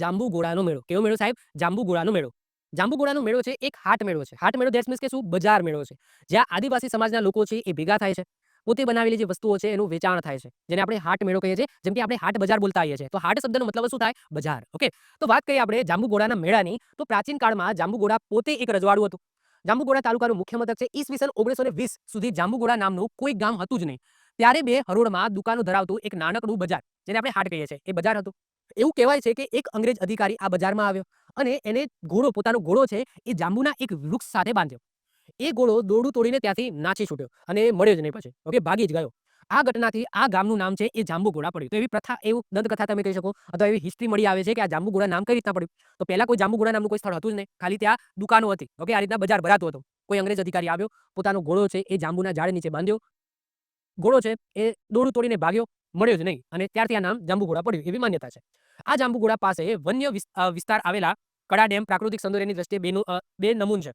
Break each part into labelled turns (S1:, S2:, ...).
S1: જાંબુઘોડાનો મેળો. કેવો મેળો સાહેબ? જાંબુઘોડાનો મેળો. જાંબુઘોડાનો મેળો છે એક હાટ મેળો છે. હાટ મેળો ધેટ્સ મીન્સ કે શું? બજાર મેળો છે. જ્યાં આદિવાસી સમાજના લોકો છે એ ભેગા થાય છે. પોતે બનાવેલી જે વસ્તુઓ છે એનું વેચાણ થાય છે. જેને આપણે હાટ મેળો કહીએ છીએ. જેમ કે આપણે હાટ બજાર બોલતા આવીએ છીએ. તો હાટ શબ્દનો મતલબ શું થાય? બજાર. ઓકે. તો વાત કરીએ આપણે જાંબુઘોડાના મેળાની, તો પ્રાચીન કાળમાં જાંબુઘોડા પોતે એક રજવાડું હતું. જાંબુઘોડા તાલુકાનું મુખ્ય મથક છે. ઈસવીસન 1920 સુધી જાંબુઘોડા નામનું કોઈ ગામ હતું જ નહીં. ત્યારે બે હરોળમાં દુકાનો ધરાવતું એક નાનકડું બજાર, જેને આપણે હાટ કહીએ છીએ, એ બજાર હતું. એવું કહેવાય છે કે એક અંગ્રેજ અધિકારી આ બજારમાં આવ્યો અને એને પોતાનો ઘોડો છે એ જાંબુના એક વૃક્ષ સાથે બાંધ્યો. એ ઘોડો દોરડું તોડીને ત્યાંથી નાસી છૂટ્યો અને મળ્યો જ નહીં પછી. ઓકે, ભાગી જ ગયો. આ ઘટનાથી આ ગામનું નામ છે એ જાંબુઘોડા પડ્યું. તો એવી પ્રથા, એવું દંતકથા તમે કહી શકો, અથવા એવી હિસ્ટ્રી મળી આવે છે કે આ જાંબુઘોડા નામ કઈ રીતના પડ્યું. તો પહેલા કોઈ જાંબુઘોડા નામનું કોઈ સ્થળ હતું જ નહીં, ખાલી ત્યાં દુકાનો હતી. ઓકે, આ રીતના બજાર ભરાતું હતું. કોઈ અંગ્રેજ અધિકારી આવ્યો, પોતાનો ઘોડો છે એ જાંબુના ઝાડ નીચે બાંધ્યો, ઘોડો છે એ દોરડું તોડીને ભાગ્યો, મળ્યો જ નહીં અને ત્યારથી આ નામ જાંબુઘોડા પડ્યું એવી માન્યતા છે. આ જાંબુઘોડા પાસે વન્ય વિસ્તાર આવેલા કડા ડેમ પ્રાકૃતિક સૌંદર્યની દ્રષ્ટિએ બે નમૂન છે.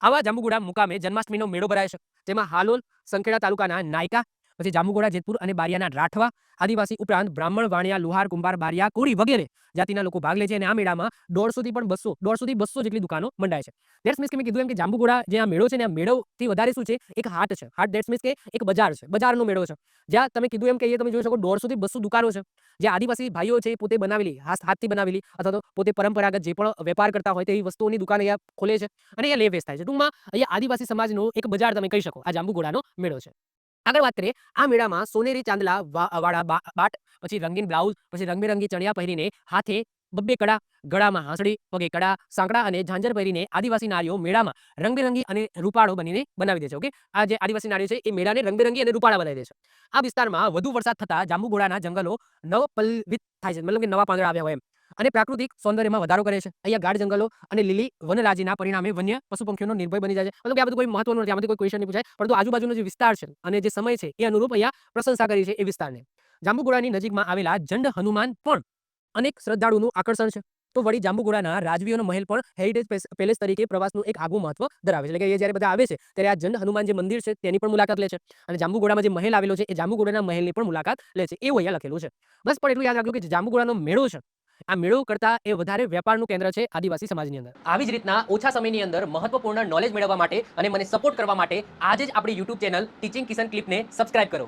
S1: આવા જાંબુઘોડા મુકામે જન્માષ્ટમીનો મેળો ભરાય છે. તેમાં હાલોલ, સંખેડા તાલુકાના નાયકા, પછી જાંબુઘોડા, જેતપુર અને બારિયાના રાઠવા આદિવાસી ઉપરાંત બ્રાહ્મણ, વાણિયા, લુહાર, કુંભાર, બારિયા, કોળી વગેરે જાતિના લોકો ભાગ લે છે. અને આ મેળામાં 150 થી 200 જેટલી દુકાનો મંડાય છે. ધેટ્સ મીન્સ કે મેં કીધું એમ કે જાંબુઘોડા જે આ મેળો છે ને, આ મેળોથી વધારે શું છે, એક હાટ છે. હાટ ધેટ્સ મીન્સ કે એક બજાર છે, બજારનો મેળો છે. જ્યાં તમે કીધું એમ કે તમે જોઈ શકો 150 થી 200 દુકાનો છે. જે આદિવાસી ભાઈઓ છે પોતે બનાવેલી, હાથથી બનાવેલી અથવા તો પોતે પરંપરાગત જે પણ વેપાર કરતા હોય તેવી વસ્તુઓની દુકાન અહીંયા ખોલે છે અને અહીંયા લે વેચ થાય છે. ટૂંકમાં અહીંયા આદિવાસી સમાજનો એક બજાર તમે કહી શકો આ જાંબુઘોડાનો મેળો છે. આગળ વાત કરીએ, આ મેળામાં સોનેરી ચાંદલા વાળા બાટ, પછી રંગીન બ્લાઉઝ, પછી રંગબેરંગી ચણિયા પહેરીને હાથે બબ્બે કડા, ગળામાં હાંસળી, પગે કડા, સાંકડા અને ઝાંઝર પહેરીને આદિવાસી નારીઓ મેળામાં રંગબેરંગી અને રૂપાળો બનીને બનાવી દે છે. ઓકે, આ જે આદિવાસી નારીઓ છે એ મેળાને રંગબેરંગી અને રૂપાળા બનાવી દે છે. આ વિસ્તારમાં વધુ વરસાદ થતા જાંબુઘોડાના જંગલો નવપલ્લવિત થાય છે, મતલબ કે નવા પાંદડા આવ્યા હોય એમ, અને પ્રાકૃતિક સૌંદર્યમાં વધારો કરે છે. અહીંયા ગાઢ જંગલો અને લીલી વનરાજીના પરિણામે વન્ય પશુ પંખીઓનો નિર્ભય બની જાય છે. મતલબ કે આ બધું કોઈ મહત્વનું નથી, આમાંથી કોઈ ક્વેશ્ચન નહીં પૂછાય, પરંતુ આજુબાજુનો જે વિસ્તાર છે અને જે સમય છે એ અનુરૂપ અહીંયા પ્રશંસા કરી છે એ વિસ્તારને. જાંબુઘોડાની નજીકમાં આવેલા જંડ હનુમાન પણ અનેક શ્રદ્ધાળુનું આકર્ષણ છે. તો વળી જાંબુઘોડાના રાજવીઓનો મહેલ પણ હેરિટેજ પેલેસ તરીકે પ્રવાસનું એક આગવું મહત્વ ધરાવે છે. એટલે કે એ જ્યારે બધા આવે છે ત્યારે આ જંડ હનુમાન જે મંદિર છે તેની પણ મુલાકાત લે છે, અને જાંબુઘોડામાં જે મહેલ આવેલો છે એ જાંબુઘોડાના મહેલની પણ મુલાકાત લે છે. એવું અહીંયા લખેલું છે. બસ પણ એટલું યાદ રાખજો કે જાંબુઘોડાનો મેળો છે, આ મેળો કરતા એ વધારે વેપારનું કેન્દ્ર છે આદિવાસી સમાજની અંદર. આવી જ રીતના ઓછા સમયની અંદર મહત્વપૂર્ણ નોલેજ મેળવવા માટે અને મને સપોર્ટ કરવા માટે આજે જ આપણી યુટ્યુબ ચેનલ ટીચિંગ કિશન ક્લિપને સબસ્ક્રાઇબ કરો.